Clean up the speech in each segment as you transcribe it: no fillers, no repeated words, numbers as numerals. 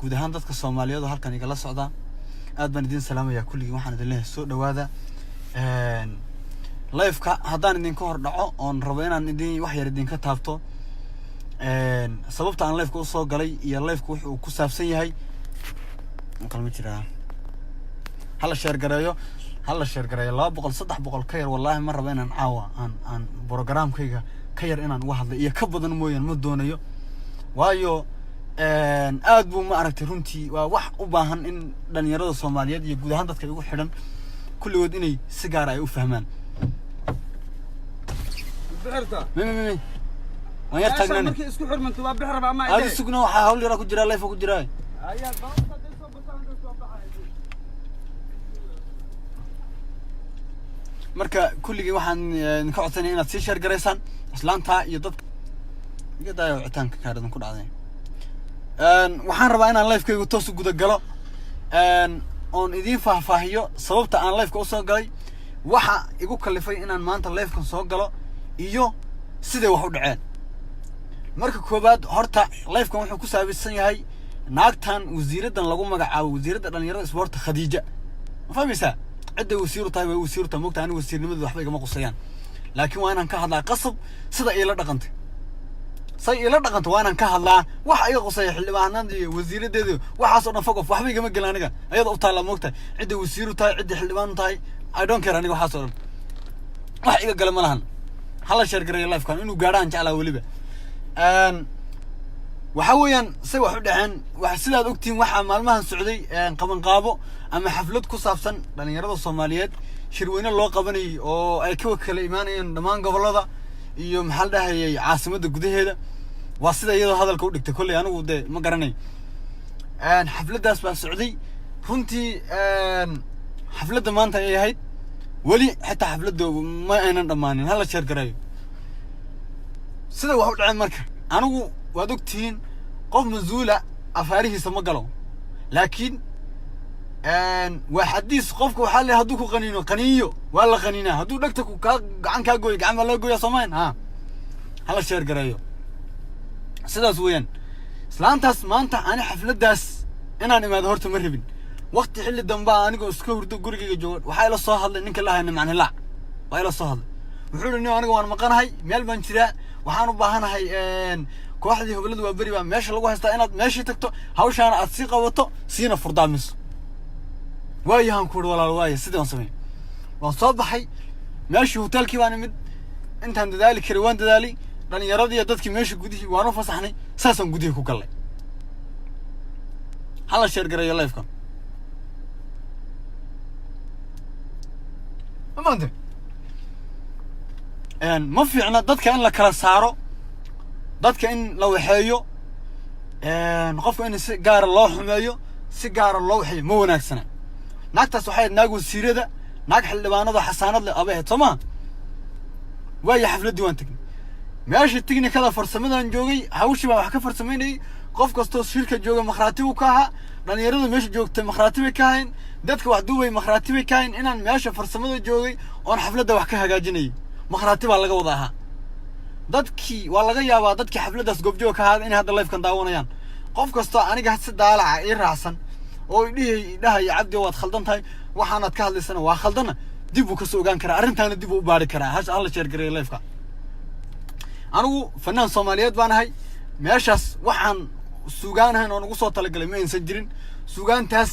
guud ahaan dadka Soomaaliyeed halkan igala socda aad baan idin salaamayaa kulligii waxaan idin leeyahay soo dhawaada live-ka haddaan idin ka hor dhaco oon rabo inaan idin wax yar idin ka taabto sababta aan live-ka u soo galay iyo live-ku wuxuu ku saabsan yahay qalma jiraa hala share gareeyo 200 300 ka yar wallahi ma rabo inaan caawa aan programkayga ka yar inaan uga hadlo iyo ka badan mooyaan ma doonayo waayo aad buu ma aragtay runtii waa wax u baahan in dhalinyarada Soomaaliyeed iyo guud ahaan dadka ugu xidhan kulligood inay si gaar ah ay u fahmaan bixirta ma yar taagnaan markii isku xirmantu waa bixir ba ma aad sugna waxa hawl yar ku jira live ku jira ayaa baaqta soo bataan soo baxay marka kulligii waxaan ka codsanay inaad si share gareysaan islaanta iyo dadka iga daayo wicitaanka kaardan ku dhacday waxaan rabaa inaan live-kaygu toos u guda galo oon idin faahfaahiyo sababta aan live-ka u soo galay waxa igu kalifay inaan maanta live-kan soo galo iyo sidee wax u dhaceen marka koobaad horta live-kan wuxuu ku saabsan yahay naagtan wasiiradan lagu magacaabo wasiirada dhalinyarada isboorta Khadiija ma fahmaysaa cidda wasiiru tahay way wasiirta moogta aniga wasiirnimadu waxba igama qusayaan laakiin waa inaan ka hadlaa qasab sida ay la dhaqantay say ila dhaqanto waa inaan ka hadlaa wax ay qosay xildhibaanada iyo wasiiradeedu waxaas oo dhan fogof waxba igama galan aniga ayada u taala moogta cidda wasiiru tahay cidda xildhibaan tahay I don't care aniga waxaas oo dhan wax iga galan ma lahan hala share gareeyo live-kan inuu gaaraan jeclaa waliba waxa weeyaan say wax u dhaceen wax sidaad ogtiin waxa maalmahan socday qaban qaabo ama xaflad ku saabsan dhalinyarada Soomaaliyeed shirweyne loo qabanay oo ay ka kala imaanayeen dhamaan gobolada iyo maxal dhahayay caasimada gudaheeda waa sida iyadoo hadalka u dhigtay kulli anigu ma garanay xafladaas baa socday runtii xafladda maanta ay ahayd wali xitaa xafladda ma aynan dhamaanin hala share gareeyo sida wax u dhacay marka anigu waad ogtiin qof masuula afaarihiisa ma galo laakiin waa xadiis qofka waxa la haduu ku qaniino waa la qaniina haduu dhagta ku gacan ka gooyo gacan la gooyo Soomaan hala share gareeyo sidaas weeyaan islaantaas maanta ani xafladaas inaan imaado horta ma rabin waqti xilli dambe aniga iska hurdo gurigayga joogo waxa ila soo hadlay ninka la hayna macna la waa ila soo hadlay wuxuu yiri aniga waan maqanahay meel baan jiraa waxaan u baahanahay kooxdii hobladu waa bari baa meesha lagu haystaa inaad meeshii tagto hawshaan aad si qabato siina furdaamis waayahan ku walaal waaya sidaan sameey waan soo baxay meeshii hotelkii baan imid intaan dadaali karay waan dadaali dhalinyaradii dadkii meeshii gudihii waan u fasaxnay saasan gudihii ku galay hala share gareeyo live-kan amaante ma fiicna dadka in la kala saaro dadka in la waxeeyo qofka in si gaar loo xumeeyo si gaar loo waxeeyo ma wanaagsana naagtaas waxay naag wasiirada naag xildhibaanada xasaanad leh abaheed Soomaa way xafladii waan tagnay meeshii tiknikada farsamadan joogay hawshii baa wax ka farsameynay qof kasto shirka jooga makhraati uu ka aha dhalinyarada meesha joogtay makhraati bay ka hayn dadka wax duubay makhraati bay ka hayn inaan meesha farsamada joogay oo xafladda wax ka hagaajinay makhraati baa laga wada aha dadkii waa laga yaabaa dadkii xafladaas goobjoog ka ahaa in hadda live-kan daawanayaan qof kasto aniga si daalaca ii raacsan oo idhahay cabdi waad khaldan tahay waxaanad ka hadlaysana waa khaldana dib uu ka soo ogaan karaa arrintaana dib uu baari karaa hala share gareeyo live-ka anigu fanaan Soomaaliyeed baan ahay meeshaas waxaan suugaanahan oo ugu soo talagalay ma aysan jirin suugaantaas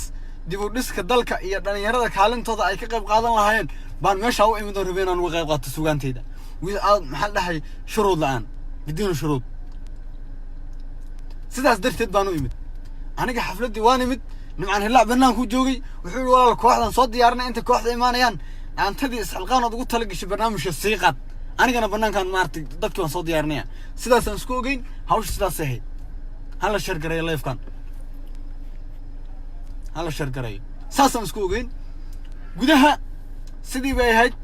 dib u dhiska dalka iyo dhalinyarada kaalintooda ay ka qayb qaadan lahaayeen baan meesha u imid rabeen aan uga qayb qaato suugaantayda maxal dhahay shuruud la'aan bidiin shuruud sidaas darteed baan u imid aniga xafladii waan imid nimcan hilaa banaan ku joogay wuxuu walaal kooxdan soo diyaarnay inta kooxda imaanayaan antadii isxilqaanood ugu talagashay barnaamijka siiqad anigana banaankan maartay dadkii waan soo diyaarnay sidaas aan isku ogeyn hawsha sidaas ahayd hala share gareeyo live-kan hala share gareeyo saasaan isku ogeyn gudaha sidii bay ahayd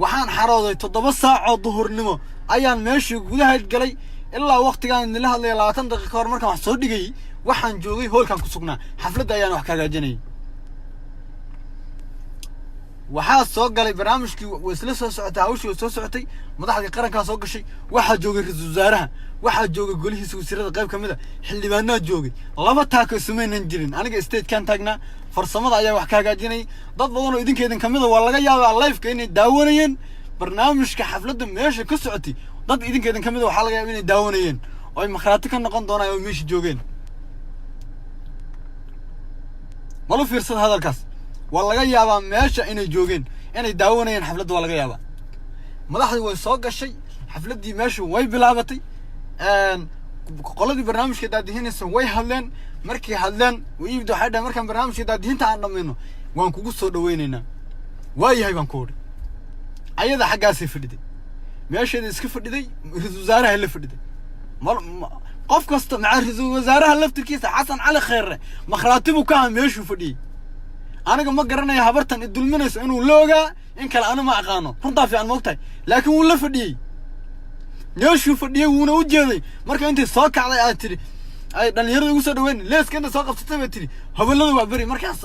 waxaan xarooday 7 saac oo duhurnimo ayaan meeshii gudaha galay ilaa waqtigaan la hadlay 20 daqiiqo hor markaan wax soo dhigay waxaan joogay hoolkan ku sugnaa xafladda ayaan wax ka hagaajinay waxaa soo galay barnaamijkii wasla soo socotay hawshii soo socotay madaxda qaranka soo gashay waxa joogay ra'iisul wasaaraha waxa joogay golihiisa wasiirada qayb kamid ah xildhibaanada joogay laba taako sameeynan jirin aniga state kan taagnaa farsamada ayaa wax ka hagaajinay dad badan oo idinkeedin kamid ah waa laga yaabaa live-ka inay daawanayeen barnaamijka xafladda meesha ka socotay dad idinkeedin kamid ah waxa laga yaabaa inay daawanayeen oo ay makhraati ka noqon doonaan oo meesha joogeen malu fiirsad hadalkaas waa laga yaabaa meesha inay joogeen inay daawanayeen xafladda waa laga yaabaa madaxdii way soo gashay xafladdii meesha way bilaabatay qoladii barnaamijka daadihinaysa way hadleen markii hadleen wiibda waxay dhahay markaan barnaamijka daadihinta aan dhammayno waan kugu soo dhaweynaynaa waayahay baan ku odhi ayada xaggaasay fadhiday meesheeda iska fadhiday ra'iisul wasaaraha la fadhiday qof kasta maca ra'iisul wasaaraha laftirkiisa xasan cali khayre makhraatibu ka ah meeshuu fadhiyey aniga ma garanayo habartan idulminayso inuu la ogaa in kale ana ma aqaano runtaa fiican moogtahay laakiin wuu la fadhiyey meeshuu fadhiyey wuuna u jeeday marka intay soo kacday aad tiri ay dhalinyarada ugu soo dhaweyn leeska inta soo qabsatay bay tiri habalada waa beri markaas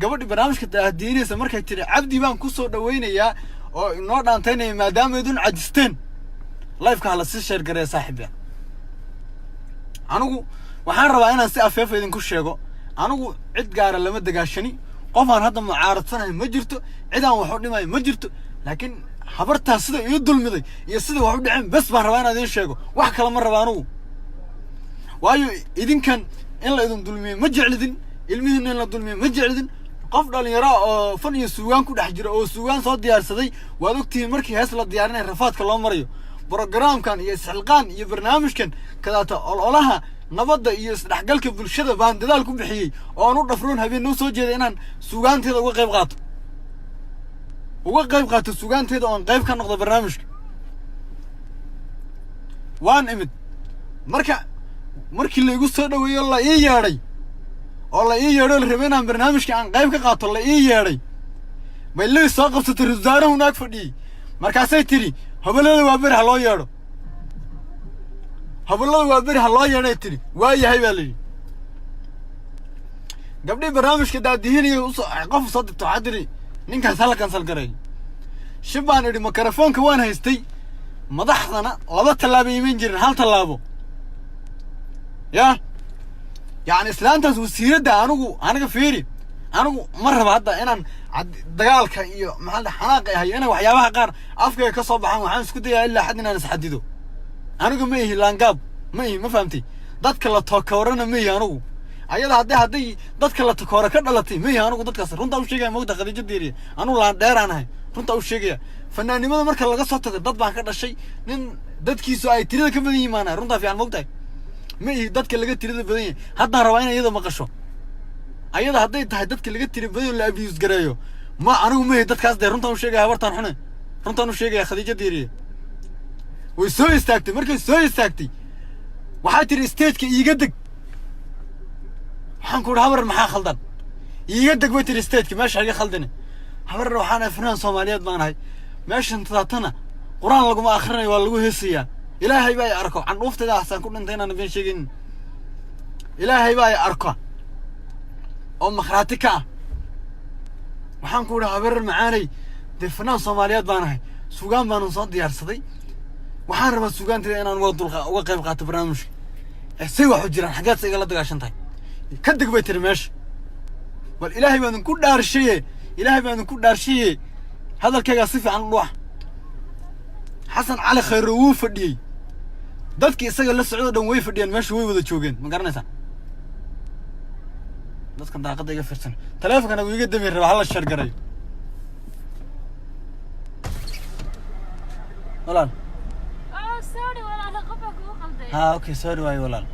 gabadhi barnaamijka daadiinaysa markay tiri cabdi baan ku soo dhaweynayaa oo inoo dhaantaynaya maadaama idun cajisteen live-ka hala si sheer gareeya saaxiibya anigu waxaan rabaa inaan si afeefa idinku sheego anigu cid gaara lama dagaashani qof aan hadda mucaaradsanay ma jirto cid aan wax u dhimay ma jirto laakiin habartaas sida ii dulmiday iyo sida wax u dhaceen bas baan rabaa inaan idin sheego wax kale ma raba anigu waayo idinkan in la idin dulmiyo ma jeclidin ilmihiina in la dulmiyo ma jeclidin qof dhalinyaro oo fan iyo suugaan ku dhex jira oo suugaan soo diyaarsaday waad ogtihiin markii hees la diyaarinaya rafaadka loo marayo برنامجkan iyo isxilqaan iyo barnaamijkan kadaata ololaha nabadda iyo isdhaxgalka bulshada baan dadaal ku bixiyay oo aan u dhafroon habeen noo soo jeeday inaan suugaanteeda uga qayb qaato suugaanteeda oo aan qayb ka noqdo barnaamijka waan imid markii la igu soo dhaweeyo la ii yeedhay oo la ii yeedho la rabay inaan barnaamijka aan qayb ka qaato la ii yeedhay bay la soo qabsatay ra'iisul wasaaraha naag fadhiyay markaasay tiri habalada waa beri ha loo yeedho habalada waa beri ha loo yeedhay tiri waayahay baa la yidhi gabdhii barnaamijka daadihinaya qof soo dirto waxaa tiri ninkaas hala kansal gareeyo shib baan idhi makarafoonka waan haystay madaxdana laba tallaabo iman jirin hal tallaabo yaa yacni islaantaas wasiiradda aniga fiiri anigu ma raba hadda inaan dagaalka iyo maxaa xanaaqay ahay inay waxyaabaha qaar afkayga ka soo baxaan waxaan isku dayaa ilaa xad inaan isxadido anigu ma ihi laangaab ma ihi ma fahamtay dadka la takoorana ma ihi anigu ayada hadday dadka la takoora ka dhalatay ma ihi anigu dadkaas runtaa u sheegaya moogta khadiija diiriya anigu laan dheeraan ahay runtaa u sheegaya fanaannimada marka laga soo tago dad baan ka dhashay nin dadkiisu ay tirada ka badan yihiin maanahay runtaa fiican moogtahay ma ihi dadka laga tirada badan yahay haddaan rabaa inay iyada maqasho ayada hadday tahay dadka laga tiri badan la abuse gareeyo ma anigu ma dadkaas de runtaan u sheegaya habartaan xune runtaan u sheegaya khadiija diiriye way soo istaagtay markay soo istaagtay waxaa tiri stageka iiga deg waxaan ku idhi habar maxaa khaldan iiga deg bay tiri stageka meesha iga khaldine habarna waxaan ahay fanaan soomaaliyeed baan ahay meeshan tadaatana qur-aan laguma akhrinayo waa lagu heesayaa ilaahay baa i arko candhuuftayda ahsaan ku dhintay inaan been sheegin ilaahay baa i arko oo makhraati ka ah waxaan ku idhi habar macaanay dee fanaan soomaaliyeed baan ahay suugaan baanan soo diyaarsaday waxaan rabaa suugaanteeda inaan uga qayb qaato barnaamijka say wax u jiraan xaggeed sa igala dagaashan tahay ka deg bay tiri meesha bal ilaahay baan idinku dhaarshaye hadalkaygaa si fiican u dhuuxa xasan cali khayre wuu fadhiyey dadkii isaga la socdo dhan way fadhiyeen meesha way wada joogeen ma garanaysaa dadkan daaqadda iga firsan taleefonkana wuu iga damiin rabaa hala shar garayo walaal sorry walaal qofka ku qalday okay sorry waay walaal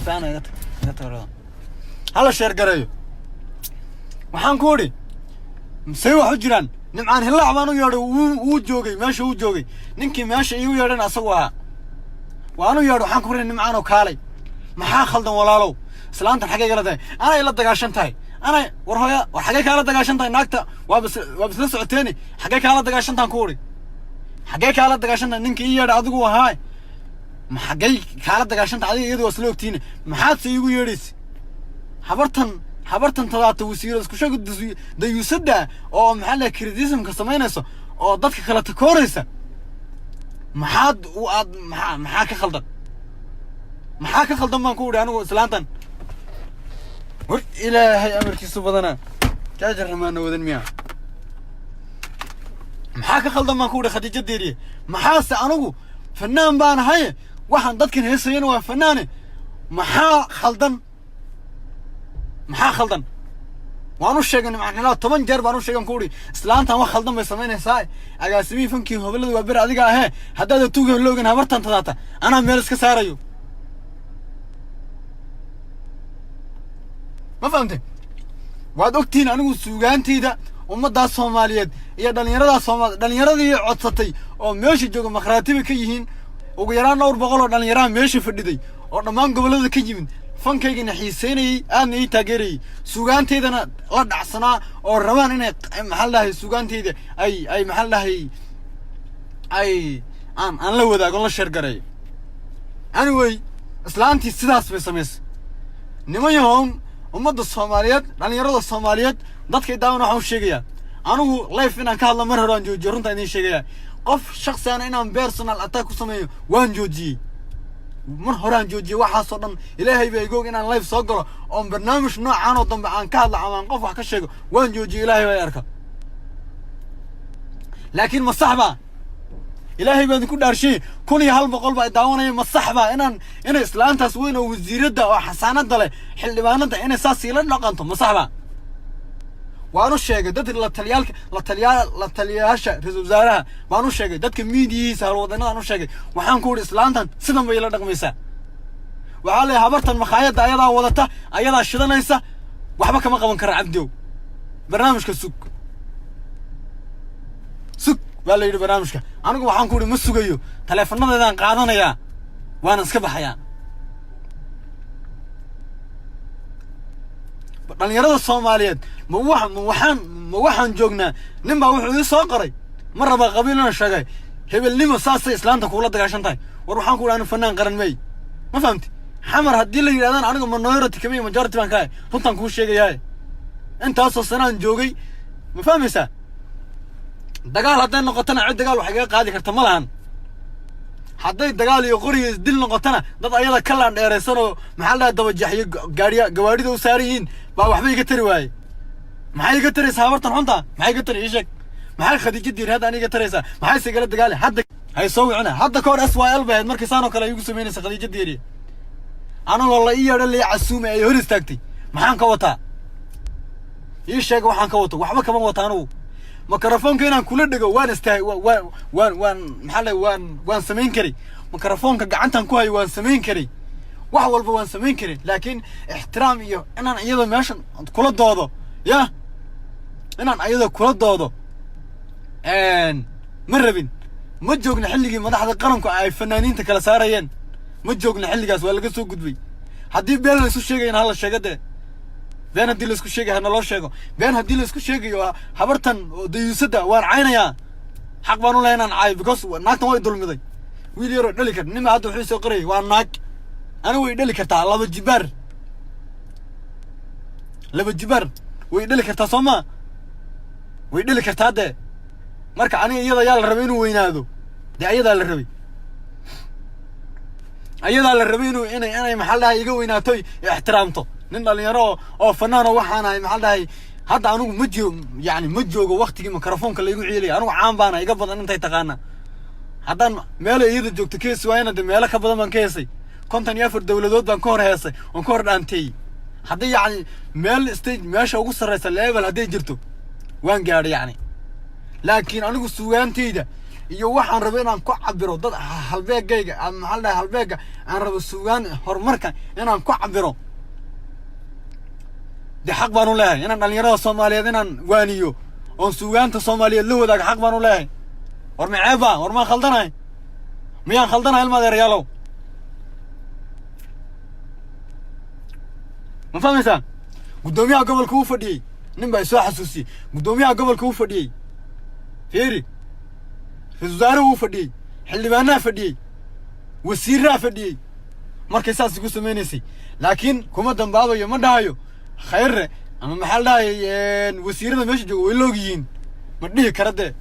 fiican iga tag hala shar garayo waxaan ku idhi say wax u jiraan nimcaan hillaac baan u yeedhay wuu joogay meesha uu joogay ninkii meesha iigu yeedhan asagu ahaa waan u yeedho waxaan ku idhi nimcaan oo kaalay maxaa khaldan walaalow islaantan xaggay kala tahay anay la dagaashan tahay anay war hooya war xaggay kaala dagaashan tahay naagta waa bisla socoteeni xaggay kaala dagaashan tahan ku idhi xaggay kaala dagaashan tahay ninka ii yeedha adigu ahaa ma xaggay kaala dagaashan tahay adiga iyadu waa isla ogtiine maxaad se iigu yeedhaysa habartan habartan tadaata wasiiro isku sheeg dayuusada oo maxaa la criticism ka sameynayso oo dadka kala takooraysa maxaad u aad maxaa ka khaldan baan ku wada anigu islaantan war ilaahay amarkiisu badana jaajar ramaana wadan miya maxaa ka khaldan baan ku wada Khadiija Diiriye maxaase anigu fanaan baan ahay waxaan dadkan heesayeen waa fanaane maxaa khaldan waanu sheegan macnaheedu 10 jeer baanu sheegan ku wadi islaantan wax khaldan bay sameynaysaa agaasimi fankii hobalada waa bir adiga ah haddaad tuuga loogan habartan tadaata ana meel iska saarayo ma fahamtay waad ogtiin anigu suugaantayda ummadda Soomaaliyeed iyo dhalinyaradii codsatay oo meesha jooga maqraatiba ka yihiin ugu yaraan 200 oo dhalinyaro meesha fadhiday oo dhammaan gobolada ka yimid fankayga xiiseynay aan ay taageeray suugaanteedana la dhacsanaa oo rabaan inay maxallahay suugaanteeda ay maxallahay ay aan la wadaago la sheergaray anyway islaantii sidaas bay sameysay nimayoon ummadda Soomaaliyeed dhalinyarada Soomaaliyeed dadka daawana waxa uu sheegaya anigu live inaan ka hadlo mar hore aan joojiyo runta idin sheegaya qof shakhsi aan inaan personal attack ku sameeyo waan joojiyay mar hore aan joojiyay waxa soo dhan ilaahay bay igoog inaan live soo galo oo barnaamij noocan oo dambe aan ka hadlo ama qof wax ka sheego waan joojiyay ilaahay bay arka laakiin ma saxba ilaahay baan ku dhaarshay 100 baa daawanaya ma saxba inaan islaantaas weyn oo wasiirada oo xasaanada leh xildhibaanada inay saas ila dhaqanto ma saxba waanu sheegay dad la taliyaasha ra'iisul wasaaraha waanu sheegay dadka miidiyihiisa halwadana aanu sheegay waxaan ku wadi islaantan sidan bay ila dhaqmaysaa waxa la habartan maqaayada ayadaa wadata ayadaa shidanaysa waxba kama qaban kara cabdiyo barnaamijka sug baa la yiri barnaamijka anigu waxaan ku wadi ma sugayo taleefanadeedaan qaadanaya waan iska baxayaa dhalinyarada Soomaaliyeed ma waxaan joognaa ninba wuxuu ii soo qoray mar raba qabiilana sheegay hebelnimo saasay islaanta kula dagaashantahay war waxaan ku dhaanay fanaan qaran may ma fahamti xamar hadii la yiraahdan aniga minority kamay majority baan kaay runtan ku sheegayaa intaasoo sanaan joogay ma fahmaysaa dagaal haday noqotana cid dagaal wax iga qaadi karta ma lahan hadday dagaal iyo qori dil noqotana dad ayada kala dheeraysan oo maxaa la daba jaxiyo gawaarida u saariin baa waxba iga tari waayay maxay iga taraysaa habartan xunta maxay iga tari sheeg maxay Khadiija Diiriye hadda aniga taraysaa maxay sigala dagaal hadda hay soo wicina hadda koor SYL baad markii saan oo kale igu sameynaysa Khadiija Diiriye anagoo la iyada la casuumay ay hor istaagtay maxaan ka wataa sheeg waxaan ka wato waxba kama wataa anigu makarafoonka inaan kula dhigo waan maxaa la waan sameyn karay makarafoonka gacantan ku hay waan sameyn karay wax walba waan sameyn karay laakiin ixtiraam iyo inaan iyada meeshan kula doodo inaan iyada kula doodo ma rabin ma joogna xilligii madaxda qaranku ay fanaaniinta kala saarayeen ma joogna xilligaas waa laga soo gudbay haddii been la isu sheegayna hala sheegade been haddii la isku sheegay hana loo sheego been haddii la isku sheegayo habartan oo dayuusada waan caynayaa xaq baan u leeyahay inaan caayo because naagtan way dulmiday wiil yaro dhali kar nima hadda wuxuu soo qoray waa naag ana way dhali kartaa laba jibaar way dhali kartaa Soomaa way dhali kartaa de marka aniga iyada yaa la rabay inuu weynaado de ayadaa la rabay inay maxallaha iga weynaato ixtiraamto nin dhalinyaro oo fanaan oo waxaan ahay maxallaha hadda anigu ma joogo waqtigii makarafoonka la igu ciilay anigu caan baan iga badan intay taqaana haddaan meel iyada joogto kees waayna de meel ka badan baan ka heesay 54 dawladood baan ka hor heesay oo ka hor dhaantay haddii meel stage meesha ugu sareysa level haddii jirto waan gaaray laakiin anigu suugaantayda iyo waxaan rabay inaan ku cabiro dad halbeegayga ama maxallaha halbeega aan rabo suugaan horumarka inaan ku cabiro de xaq baan u leeyahay inaan dhalinyarada Soomaaliyeed inaan waaniyo oo suugaanta Soomaaliyeed la wadaago xaq baan u leeyahay war ma ceeba war ma khaldanahay miyaan khaldanahay ilma adeeryaalow ma fahmaysaa gudoomiyaha gobolka uu fadhiyay nin baa soo xasuusiyay gudoomiyaha gobolka uu fadhiyay fiiri ra'iisul wasaaraha uu fadhiyay xildhibaanaha fadhiyay wasiiraha fadhiyay markay saas ugu sameeynayay laakiin kuma dambaabayo ma dhahayo خير أما محل ده وسيرنا مش جو اللوجيين مديه كرده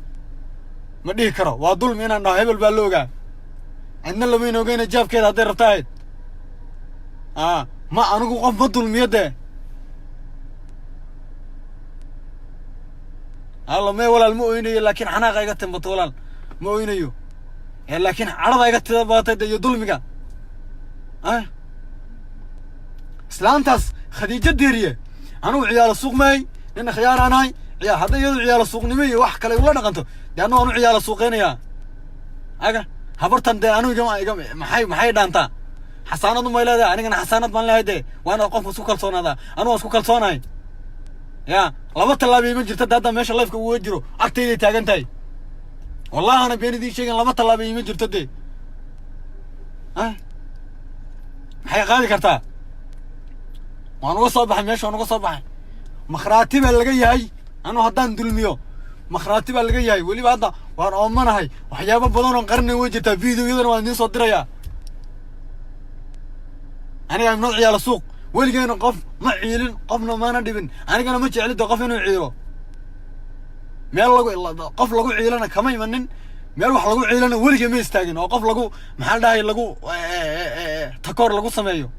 مديه كرا وظلم هنا إنه هبل باللوجا عندنا لما ينوجين الجاب كده هذا رتايد ما أنا قف بظلم يده الله ما ولا المؤمنية لكن حنا غايقت بطولان مؤمنية لكن عرض غايقت بطولان يظلمك سلامتاس خديجة ديرية أنا وعيال السوق ماي لأن خيار أنا عيال هذا يدو عيال السوق نمي وح كلا ولا نقنته لأنه أنا عيال السوقين يا أجا هبرتن ده أنا جماعة محي دانتا حسانة ما إلا ده أنا كنا حسانة ما له ده وأنا أقف سوق الصون هذا أنا سوق الصون هاي يا لما طلع بيمن جرت ده ما شاء الله يفكوا وجرو أكتيلي تاجنتاي والله أنا بيني دي شيء لما طلع بيمن جرت ده محي غالي كرتا وأنا وصل ماشي وأنا وصل مخراتي باللقي هاي أنا هدان دلميو مخراتي باللقي هاي ولي بعد وأنا أمنا هاي وحجاب بدون قرن وجهته فيديو يدنا وأني صدره يا أنا قاعد نطلع على السوق ولي جينا قف ما عيلن قفنا ما ندبن أنا كنا متش على قف إنه عيله ما يلا قف لقو عيلنا كمان يمنن ما يروح لقو عيلنا ولي جميل استاجن أو قف لقو محل ده لقو تكور لقو سمايو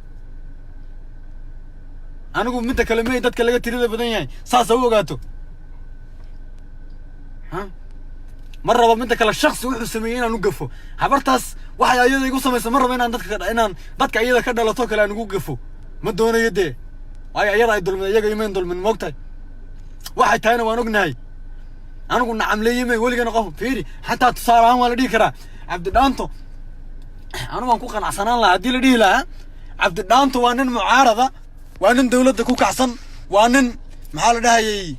أنا أقول متى كلمة ده تكلمة تريد بدنيا ساسا هو قاتو مرة بمتى كلا الشخص وحده سمينا نوقفه حبرتاس واحد أيده يقول سمي مرة بينا عندك ضدك أيده كده لا توكل أنا نوقفه ما دونه يدي أي أيده يدل من يجي يمين دل من وقته واحد تاني وأنا قلنا أنا قلنا عملية يمين ولي كنا قف فيري حتى تصار عن ولا دي كرا عبد الدانتو أنا ما نكون كان عصنان لا دي لدي لا عبد الدانتو وأنا معارضة وأنا دولة كوك عصن وأنا محل ده هي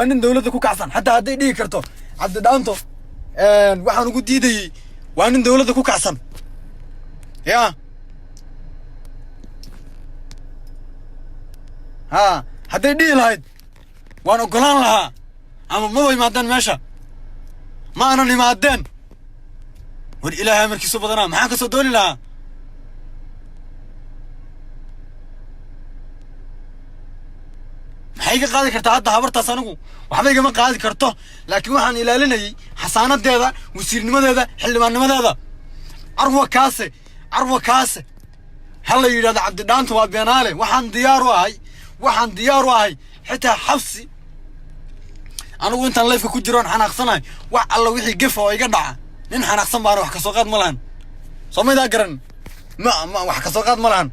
وأنا دولة كوك عصن حتى هدي دي كرتو عبد الدانتو وحنا نقول دي وأنا دولة كوك عصن يا هدي دي الهيد وأنا قلنا لها أما ما هو يمادن ماشى ما أنا اللي مادن والإله أمر كيسو بدنا ما حكسو دولي لها maxay qaadi kartaa hadda habartaas anigu waxba igama qaadi karto laakiin waxaan ilaalinayay xasaanadeeda wasiirnimadeeda xildhibaannimadeeda arwa kaase hal yiraahdo cabdi dhaanto waa beenaale waxaan diyaar u ahay xitaa xabsi anigu intaan leefka ku jiroon xanaaqsanahay wax alla wixii gaf oo iga dhaca nin xanaaqsan baan wax ka soo qaad ma lahan Soomaalida garan ma wax ka soo qaad ma lahan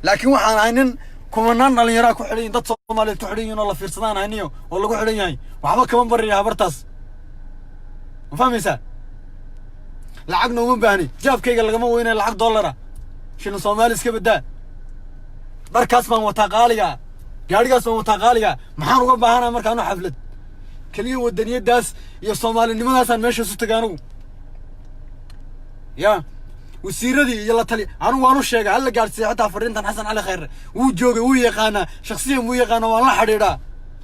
laakiin waxaan aynin kumanaan dhalinyaro ku xidhay dad Soomaaliyeed ku xidhay inuu la fiirsadaan ayniyo oo lagu xidhan yahay waxba kama bariyo habartaas ma fahmaysaa lacagna uma baahni jaabkayga lagama weynaa lacag dollara shilin Soomaali iska badaa darkaas baan wataa qaaliga gaarigaas baan wataa qaaliga maxaan uga baahanaa markaan u xaflad kaliya wadaniyadaas iyo Soomaalinimadaasaan meesha isu tagay anigu ya وسيردي يلا تلي أنا وانو شيء هلا قاعد سيحتها فرنتان حسن على خير وجوجي ويقانا شخصيا ويقانا والله حريرة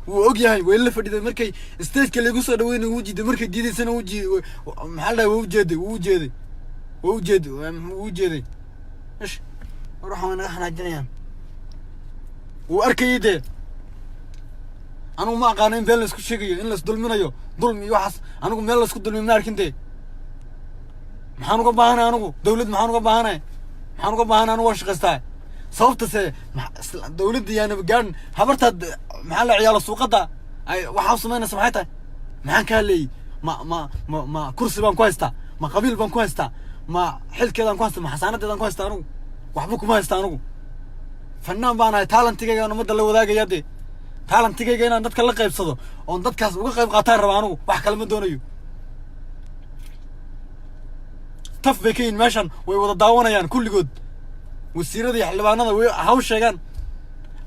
وأجي ويلا فريد مركي استيج كله يقصد وين وجد مركي جديد سنة وجي محله وجد إيش أروح أنا إحنا الدنيا وأركي يده أنا ما قانين بيلس كل شيء إنلس ظلمنا يو ظلم يوحس أنا قم بيلس كل ظلم نار كنتي maxaan uga baahanay anigu dawlad maxaan uga baahanay anigu wax shaqaystaa sababta dawladda yaana gaan habarta maxaa la ciyaalo suuqada ay waxa sameynaysa maxay tahay maxaan ka leey ma kursi baan ku haystaa ma qabiil baan ku haystaa ma xilkeedaan ku haystaa ma xasaanadeedaan ku haystaa anigu waxba kuma haystaa anigu fanaan baan ahay talantigayga umada la wadaagaya talantigayga inaan dadka la qaybsado oo dadkaas uga qayb qaataan raba anigu wax kale ma doonayo تفبكين ماشان ويوضعونا يعني كل جود والسيرة دي حلبانا هاوش شجان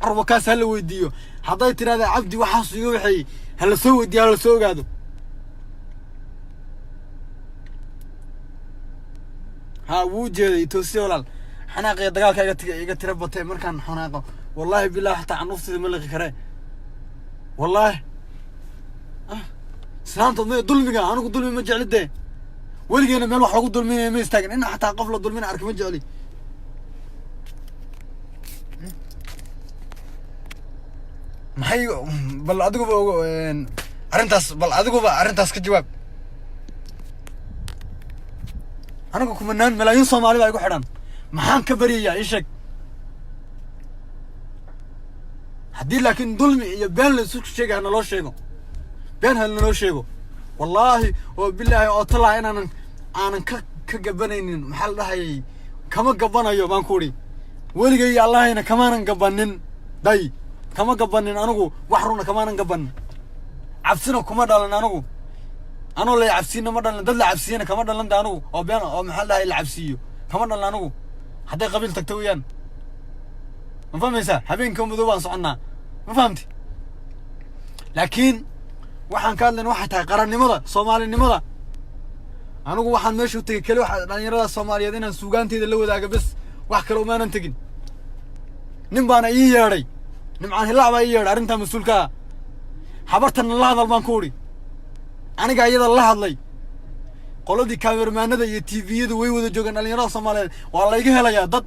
أربع كاس هلا ويديو حضيت هذا عبدي وحص يوحي هلا سوي دي هلا سوي قاعدو ها وجه توسيولال حناقة دقاق يقترب بطي مركان حناقة والله بالله حتى عن نفسي ملغي كره والله سلامت ظلمي أنا قلت ظلمي ما جعل ده ولقينا مال wax lagu dulminay ma istaagan in xataa qof la dulmin arka ma jeceli maxay bal adiguba arrintaas ka jawaab. anigu kumanaan malaayiin Soomaali baa igu xidhan, maxaan ka bariyaa ii sheeg. haddii laakiin dulmi iyo been la isu sheegay hana loo sheego, been hana loo sheego wallaahi oo bilaahi oo talaa aanan ka gabanaynin. maxaa la dhahayay kama gabanayo baan ku idhi, weligay allahayna kamaanan gabanin day, kama gabanin anigu wax runa kamaanan gabanin, cabsina kuma dhalan anigu, anoo la cabsiina ma dhalan, dad la cabsiyana kama dhalan da anigu, oo been oo maxaa la dhahay la cabsiiyo kama dhalan anigu. hadday qabiil tagto weeyaan, ma fahmaysaa? habeenka madow baan soconnaa, ma fahamti? laakiin waxaan ka hadlayna waxay tahay qarannimada, soomaalinimada. anigu waxaan meesha u tegey keli waxa dhalinyarada Soomaaliyeed inaan suugaanteeda la wadaaga bes, wax kale umaanan tegin. nin baana ii yeedhay, nimcaan hilaac baa ii yeedhay arrintaa mas-uulka ah. habartana la hadal baan ku idhi, aniga iyada la hadlay. qoladii kaamermaanada iyo tviyadu way wada joogaan dhalinyarada Soomaaliyeed, waa layga helayaa. dad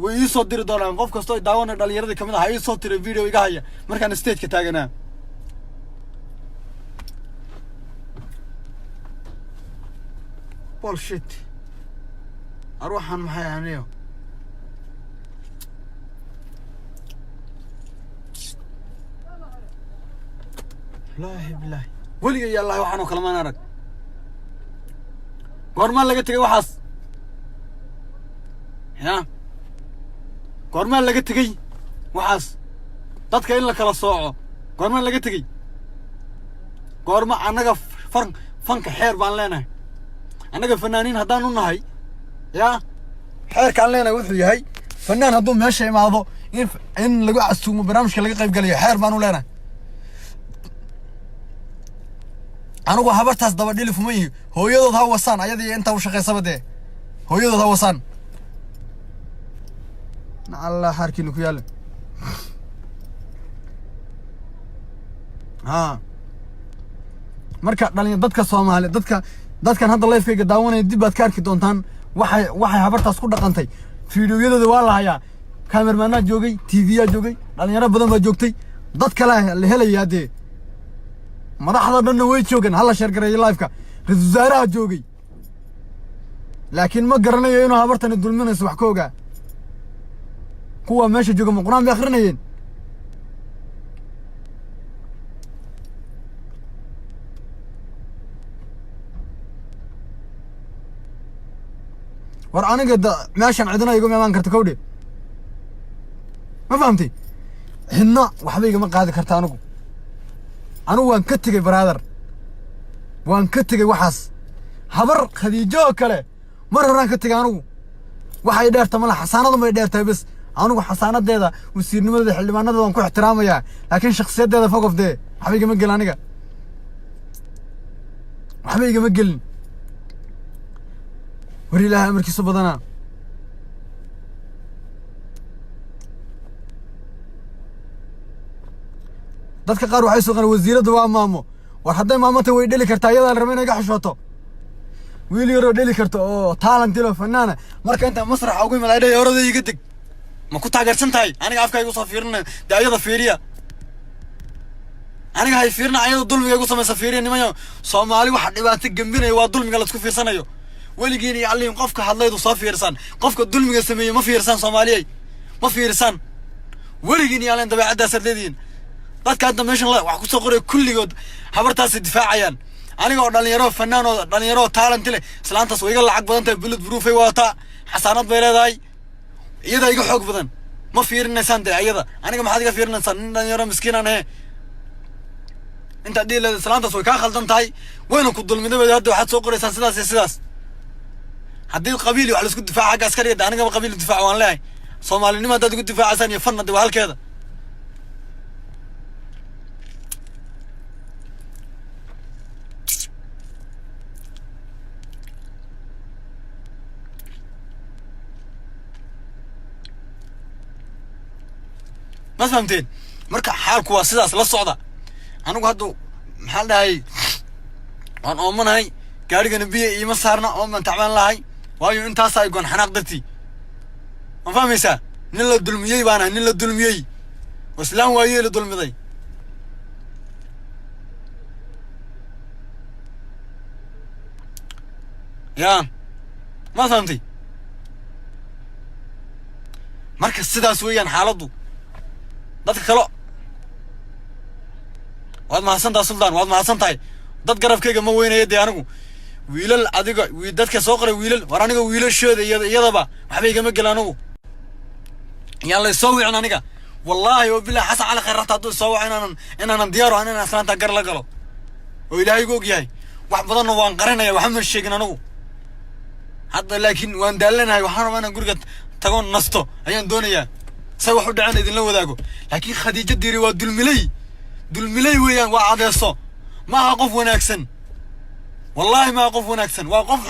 way ii soo diri doonaan, qof kastoo daawanaya dhalinyaradii kamid ah ha ii soo tira video iga haya markaan stageka taaganaa. bullshit aruuxan maxay aniyo wallaahi bilaahi weligay ya allah waxaan oo kale maan arag. goormaa laga tegay waxaas ya, goormaa laga tegey waxaas? dadka in la kala sooco goormaa laga tegey? goorma annaga fanka xeer baan leenahay, annaga fanaaniin haddaan u nahay ya, xeerkaan leenahay wuxuu yahay fanaan hadduu meesha imaado in lagu casuumo barnaamijka laga qayb galayo, xeer baan u leenahay. anigu habartaas daba dhilif uma yihi, hooyadood ha wasaan, ayadii intaa u shaqaysaba dee hooyadood ha wasaan. allah xaarkiina ku yaalla. marka dadka Soomaali, dadkan hadda live-kayga daawanaya dib baad ka arki doontaan waxay habartaas ku dhaqantay. fiidiyoyadooda waa la hayaa, kaamermaanaa joogay, tvyaa joogay, dhalinyaro badan baa joogtay, dad kale la helayaa dee, madaxda dhanna way joogan. hala sheergareeyo live-ka, ra-iisul wasaaraha joogay, laakiin ma garanayo inuu habartani dulminayso wax ka ogaa. kuwa meesha jooga ma quraan bay akhrinayeen? war aniga meeshan cidina iguma imaan karta kowdhe, ma fahamtay? cidna waxba igama qaadi karta. anigu waan ka tegey brother, waan ka tegey waxaas. habar Khadiijo oo kale mar horaan ka tegey anigu. waxay dheerta mala xasaanadu may dheertahay bes. anigu xasaanadeeda wasiirnimadeeda xildhibaanadeeda waan ku ixtiraamayaa, laakiin shakhsiyadeeda fogof dee waxba igama gelin aniga, waxba igama gelin. war ilaahay amarkiisa badanaa. dadka qaar waxay soo qaan wasiiradda waa maamo. war hadday maamata way dheli kartaa, iyadaa la raba inay ka xishooto. wiil yaroo dheli karto oo talent ilo fanaana marka inta masraxa ugu imaaday dhay orada iga deg, ma ku taageersan tahay? aniga afkayga soo fiirina daayada fiiriya, aniga hay fiirina ayada dulmiga igu samaysa fiiriya. nimayo Soomaali waxa dhibaato gambinayo waa dulmiga la isku fiirsanayo. weligiin iyo alliin qofka hadlaydu soo fiirsan, qofka dulmiga sameeyo ma fiirsan. Soomaaliyay ma fiirsan, weligiin iyo alliin dabeecadaas leediin. dadka hadda meeshan wax ku soo qoray kulligood habartaas difaacayaan. aniga oo dhalinyaro fanaan oo dhalinyaro talent leh, islaantaas way iga lacag badan tahay, bullet proof ay wadataa, xasaanad bay leedahay, iyada iga xoog badan. ma fiirinaysaan dee iyada, aniga maxaad iga fiirinaysaan? nin dhalinyaro miskiinaan ahe. inta hadii leedahay islaantaas way kaa khaldan tahay, wayna ku dulmiday. hadda waxaad soo qoraysaan sidaas iyo sidaas. haddii qabiil wax la isku difaaca xagga askariga, anigaba qabiil difaac waan leeyahay. Soomaalinimo haddaad igu difaacaysaan iyo fanna dee waa halkeeda. ma fahamteen? marka xaalku waa sidaas la socda. anigu hadda maxaa la dhahay waan oomanahay, gaarigana biyo iima saarna, ooman tacbaan lahay, waayo intaas ay goon xanaaq dartii. ma fahmaysaa? nin la dulmiyey baan ahay nin la dulmiyey waslaan waayey la dulmiday yaa ma fahamtay marka sidaas weeyaan xaaladdu dadka kale waad mahadsantahay suldaan waad mahadsantahay dad garabkayga ma weynaya dee anigu wiilal adiga dadka soo qoray wiilal war aniga wiilashooda iyadaba waxba igama gel anigu yaan la soo wicin aniga wallaahi oo bilaa xasan cali khayr hadduu soo waco inaanan diyaar ahayn inaan islaanta gar la galo oo ilaahay gu og yahay wax badanna waan qarinaya waxba ma sheegin anigu hadda laakiin waan daalanahay waxaan rabaa inaan guriga tago nasto ayaan doonayaa say wax u dhaceen idinla wadaago laakiin khadiijo diiri waa dulmilay weeyaan waa cadeeso ma aha qof wanaagsan wallaahi ma aha qof wanaagsan waa qof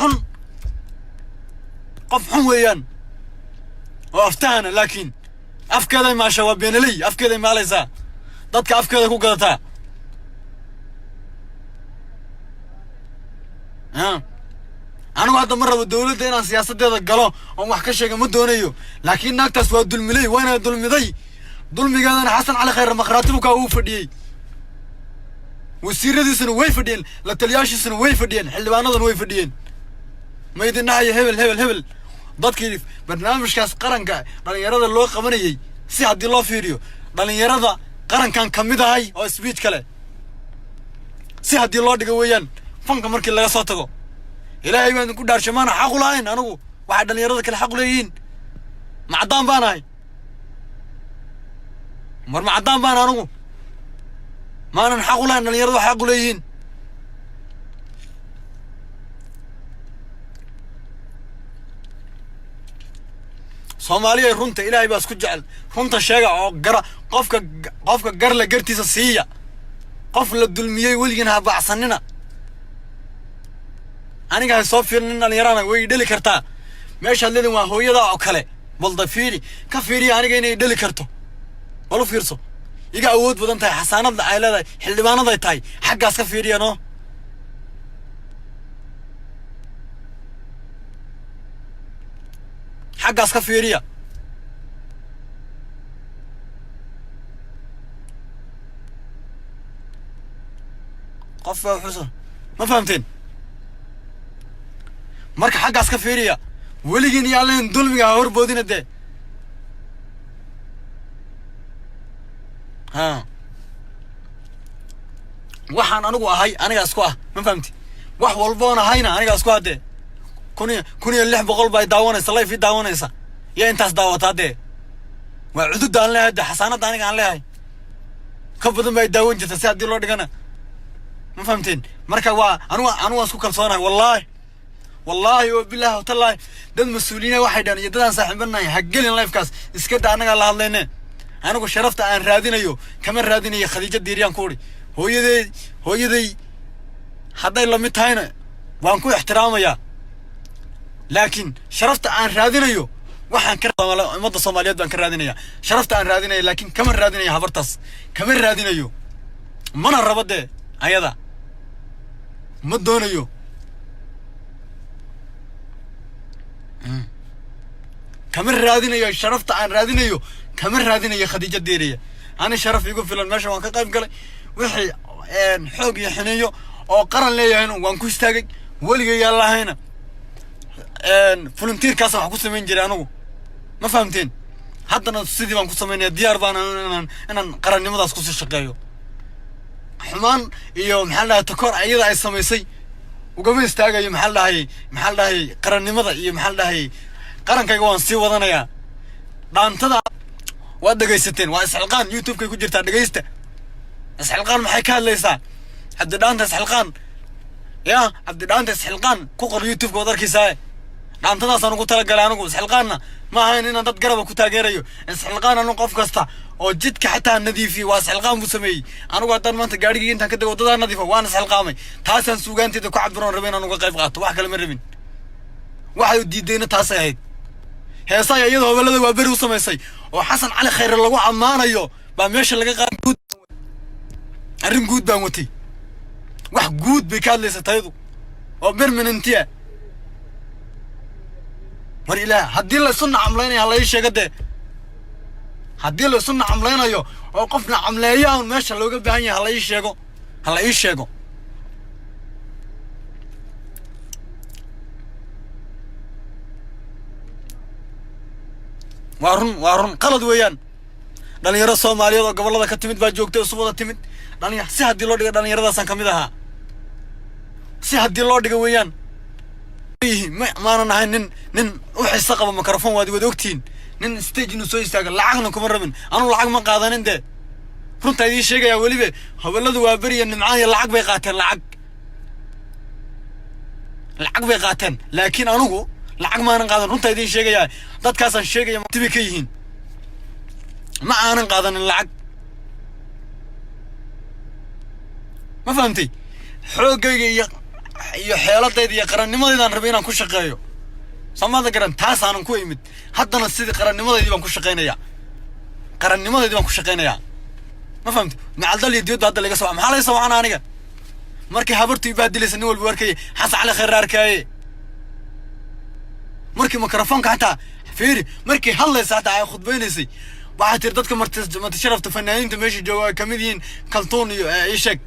xun weeyaan oo aftahana laakiin afkeeday maasha waa beenaley afkeeday maalaysaa dadka afkeeda ku gadataa anigu hadda ma rabo dawladda inaan siyaasadeeda galo oon wax ka sheega ma doonayo laakiin naagtaas waa dulmiley wayna dulmiday dulmigeedana xasan cali khayr maqraatibuka uu fadhiyey wasiiradiisuna way fadhiyeen la taliyaashiisuna way fadhiyeen xildhibaanaduna way fadhiyeen ma idin dhahayo hebel dadkii barnaamijkaas qaranka dhalinyarada loo qabanayay si haddii loo fiiriyo dhalinyarada qarankan ka mid ahay oo speech kale si haddii loo dhigo weeyaan fanka markii laga soo tago ilaahay baan idinku dhaarshay maana xaq u lahayn anigu waxay dhalinyarada kale xaq u leeyihiin macdaan baan ahay mar macdaan baan anigu maanan xaq u lahayn dhalinyarada xaq u leeyihiin soomaaliya runta ilaahay baa isku jecel runta sheega oo qofka garla gartiisa siiya qof la dulmiyey weligiin ha baacsanina aniga hay soo fiirnin dhalinyarana way dheli kartaa meeshaad leedin waa hooyada oo kale balda fiiri ka fiiriya aniga inay dheli karto wala fiirso iga awood badan tahay xasaanada ay leedahay xildhibaanaday tahay xaggaas ka fiiriya no xaggaas ka fiiriya qof baa xusan ma fahamteen marka xaggaas ka fiiriya weligiin iyo alleen dulmiga ha horboodina dee waxaan anigu ahay anigaas ku ah ma fahamti wax walboon ahayna anigaas ku ah dee kun iyo 600 baa daawanaysa live daawanaysa yaa intaas daawataa dee waa cudud aan leeyahay xasaanada aniga aan leeyahay ka badan baa daawan jirta si haddii loo dhigana ma fahamteen marka waa anigu isku kalsoonahay wallaahi oo bilaahi wallaahi dad mas'uuliyiin waxay dhan iyo dadaan saaxiibanahay ha gelin live-kaas iska daa anaga la hadlayne anigu sharafta aan raadinayo kama raadinayo khadiijo diiriyaan ku uri hooyaday hadday la mid tahayna waan ku ixtiraamayaa laakiin sharafta aan raadinayo waxaan ka ummadda Soomaaliyeed baan ka raadinayaa sharafta aan raadinayo laakiin kama raadinayo habartaas kama raadinayo mana rabade ayada ma doonayo kama raadinayo sharafta aan raadinayo kama raadinayo khadiijo diiriya ani sharaf igu filan meesha waan ka qayb galay wixii xoog iyo xiniyo oo qaran leeyahay waan ku istaagay waligay Allahayna volunteer-kaas wax ku sameyn jiray anigu ma fahamteen haddana sidii baan ku sameynaa diyaar baan inaan qarannimadaas ku sii shaqeeyo xumaan iyo maxaa la takoor ayada ay sameysay ugama istaagayo maxaa la dhahay qarannimada iyo maxaa la dhahay qarankayga waan sii wadanayaa dhaantada waad dhagaysateen waa isxilqaan youtube-kay ku jirtaa dhagaysta isxilqaan maxay ka hadlaysaa hadda dhaanta isxilqaan yaa hadda dhaanta isxilqaan ku qor youtube-ka waad arkaysaa dhaantadaasaan ugu talagalay anigu isxilqaanna ma ahayn inaan dad garaba ku taageerayo isxilqaan anigu qof kasta oo jidka xitaa nadiifiyey waa isxilqaan buu sameeyey anigu haddaan maanta gaadhigii intaan ka dego waddadaa nadiifa waan isxilqaamay taasaan suugaanteeda ku cabiroon rabay inaan uga qayb qaato wax kale ma rabin waxay diidayna taasay ahayd heesaay iyadoo hobelada waa beri u samaysay oo xasan cali khayr lagu ammaanayo baa meesha laga qaaday guud arrin guud baan watay wax guud bay ka hadlaysaa tayadu oo permanentiya war ilaah haddii la sunna camlaynaya la ii sheega dee haddii la isu nacamlaynayo oo qof nacamleeya aan meesha looga baahan yahay hala ii sheego waa run qalad weeyaan dhalinyaro Soomaaliyeed oo gobolada ka timid baa joogtay isu wada timid dhalinyaro si haddii loo dhigo dhalinyaradaasaan kamid ahaa si haddii loo dhigo weeyaan maanan ahay nin u xiisa qaba microphone waad wada ogtiin nin stage inuu soo istaago lacagna kuma rabin anu lacag ma qaadanin dee runta idii sheegaya weliba hawladu waa beriya nimcaan iyo lacag bay qaateen laakiin anugu lacag maanan qaadan runta idii sheegaya dadkaasaan sheegaya tibi ka yihiin ma aanan qaadanin lacag ma fahamtay xoogayga iyo xeeladayda iyo qarannimadeedaan rabay inaan ku shaqeeyo samada garan taasaanan ku imid haddana sidii qarannimadeedii baan ku shaqeynayaa ma fahamtay macaldal iyo diyadda hadda laga soo maxaa laga soo wacana aniga markii habartu ibaadilaysa nin walba arkay xasan cali khayr arkaaye markii mikrofoonka xataa fiiri markii hadlaysa xataa ay khudbaynaysay waxaa tir dadka marti sharafta fanaaniinta meesha jooga ay kamid yihiin kaltuun iyo ishaq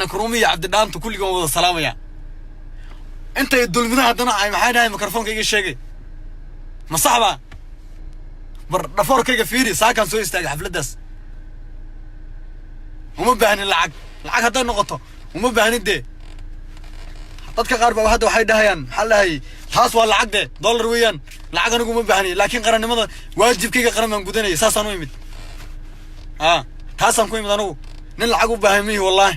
nakruumi iyo cabdidhaantu kulligoon wada salaamaya intay dulmidaha haddana ay maxay dhahay mikrofoonka iga sheegay ma saxba bar dhafoorkayga fiiri saakaan soo istaagay xafladdaas uma baahnin lacag hadday noqoto uma baahnin dee dadka qaar baa hadda waxay dhahayaan maxaa dhahay taas waa lacag dee dollar weeyaan lacag anigu uma baahni laakiin qarannimada waajibkayga qaran baan gudanayay saasaan u imid taasaan ku imid anigu nin lacag u baahan mihi wallaahi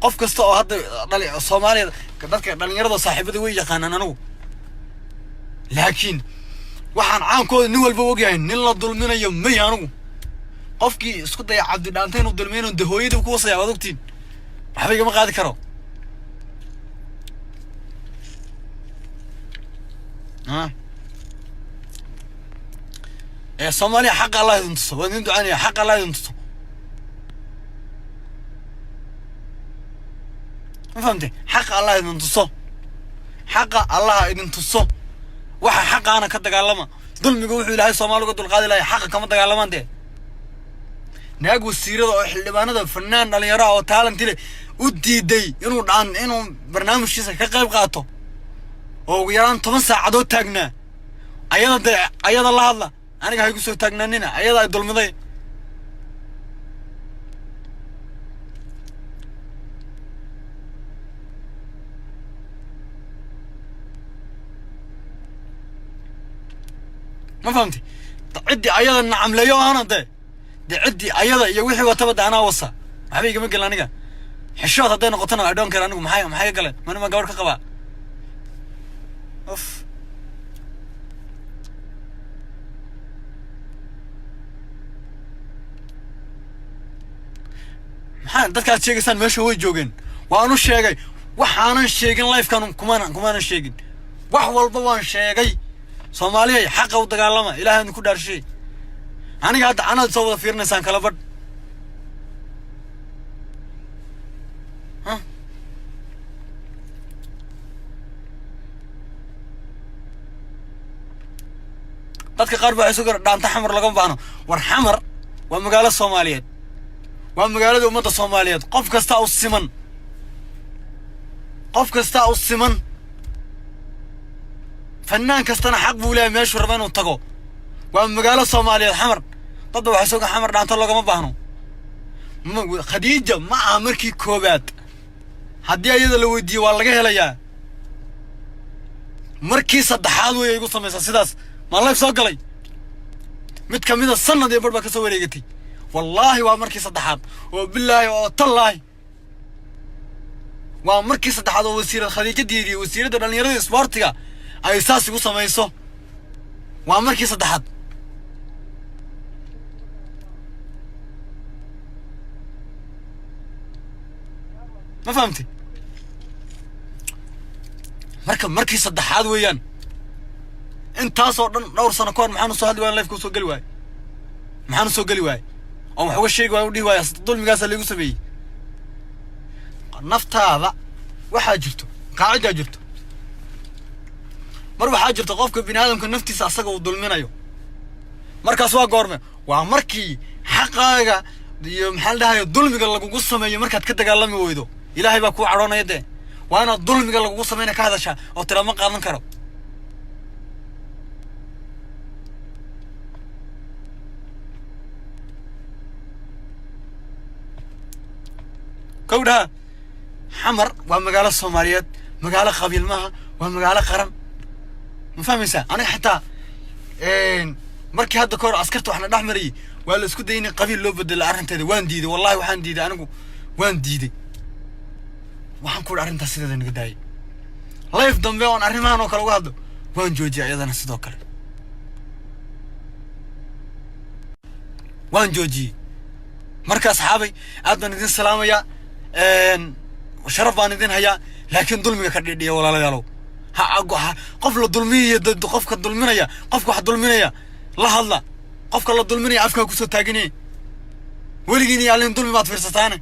qof kasta oo hadda Soomaaliya dadka dhalinyarada saaxiibada way yaqaanaan anigu laakiin waxaan caankooda nin walba ogyahay nin la dulminayo may anigu qofkii isku daya cabdidhaanta inuu dulminayo hooyadii ku wasaya waad ogtiin waxba igama qaadi karo Soomaaliya xaq Allah idin tuso waan idin ducaynaya xaq Allah idin tuso ma fahamtay xaq Allah idin tuso waxa xaqaana ka dagaalama dulmiga wuxuu Ilaahay Soomaaliga dulqaadi lahayd xaq kama dagaalamaan dee naag wasiirada oo xildhibaanada fanaan dhalinyaro oo talent leh u diiday inuu barnaamijkiisa ka qayb qaato oo ugu yaraan 10 saacadood taagnaa ayada la hadla aniga hay ku soo taagnaanina ayada ay dulmiday ما فهمتي عدي أيضا نعم لا يو أنا ده عدي أيضا يوحي وتبدأ أنا وصا حبيبي ما قال أنا حشوت هذين قطنا عدون كلا أنا محايا قال ما أنا ما قولك قبا أوف محل dadka sheegaysan meesha way joogeen waanu sheegay waxaanan sheegin live kan kumaan sheegin wax walba waan sheegay Soomaaliya xaq u dagaalama Ilaahay ku dhaarshay aniga hadda anad soo wada fiirnaysaan kala bad dadka qaar baa isugu dhaanta xamar laga baano war xamar waa magaalo Soomaaliyeed waa magaalada ummadda Soomaaliyeed qof kasta u siman فنان كستنا حق بولا ماشي ربنا وتقو ومقالة صومالية حمر ضد وحسوق حمر دانت الله ما بانو خديجة مع مركي كوبات حدي أيضا لو يدي والله جهلا مركي صدحات ويقول صميص سداس ما الله يفسق لي متكمل السنة دي بربك سوي ريقتي والله ومركي صدحات وبالله وطلعي ومركي صدحات وسيرة خديجة دي وسيرة دلنيرة سبورتيا أي أساس يقول سمايسو وأمريكي صدحت ما فهمتي مركي صدحات ويان انت اصلا دور سنه كور maxaan soo hadlay live ku soo gali waay oo wax uga sheegay oo dhii waay dulmigaas la igu sameeyay naftaada waxa jirto qaacida jirto mar waxa jirto qofka bini'aadamka naftiisa asaga uu dulminayo markaas waa goorme waa markii xaqaaga iyo maxaa la dhahayo dulmiga lagugu sameeyo markaad ka dagaalami weydo ilaahay baa kuu cadhoonaya dee waa inaad dulmiga lagugu sameynaya ka hadashaa oo tira ma qaadan karo kowdhaha xamar waa magaalo soomaaliyeed magaalo qabiil maaha waa magaalo qaran ma fahmaysaa aniga xitaa markii hadda kahor askarta waxna dhex marayay waa la isku dayay in qabiil loo bedelo arrinteeda waan diiday wallahi waxaan diiday anigu waan diiday waxaan ku arrintaas sideeda naga daayay life dambe oon arrimahan oo kale uga hadlo waan joojiyay iyadana sidoo kale waan joojiyey marka asxaabay aad baan idin salaamayaa sharaf baan idin hayaa laakiin dulmiga ka dhidhiya walaalayaalow qof la dulmiyo qofka dulminaya qofka wax dulminaya la hadla qofka la dulminaya afka ku soo taaginay weligiin yaalin dulmi baad fiirsataane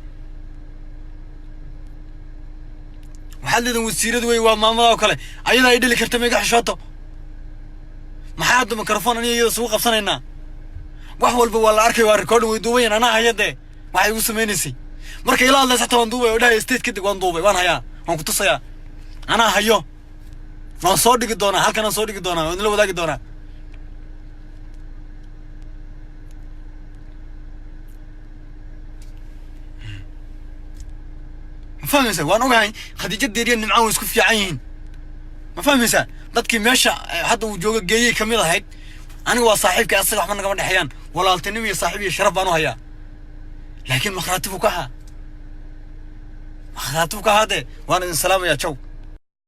waxaad leedahay wasiiradu way waa maamada oo kale ayada ay dhili karta meega xishooto maxaa hadda mikrofon aniga iyada soo qabsanaynaa wax walba waa la arkay waa record way duubayaan anaa hayade waxay ugu sameeynaysaa markay ila hadlaysa taan duubay oo dhahay state kadib waan duubay waan hayaa waan ku tusayaa anaa hayo waan soo dhigi doonaa halkan aan soo dhigi doonaa waan la wadaagi doonaa ma fahmaysaa waan ogahay khadiija deeriya nimcaan way isku fiican yihiin ma fahmaysaa dadkii meesha hadda uu jooga geeyay kamid ahayd aniga waa saaxiibka asaga waxba nagama dhexeeyaan walaaltinimo iyo saaxiib iyo sharaf baan u hayaa laakiin makhraatifu ka ha makhraatifu ka hade waan idin salaamayaa jow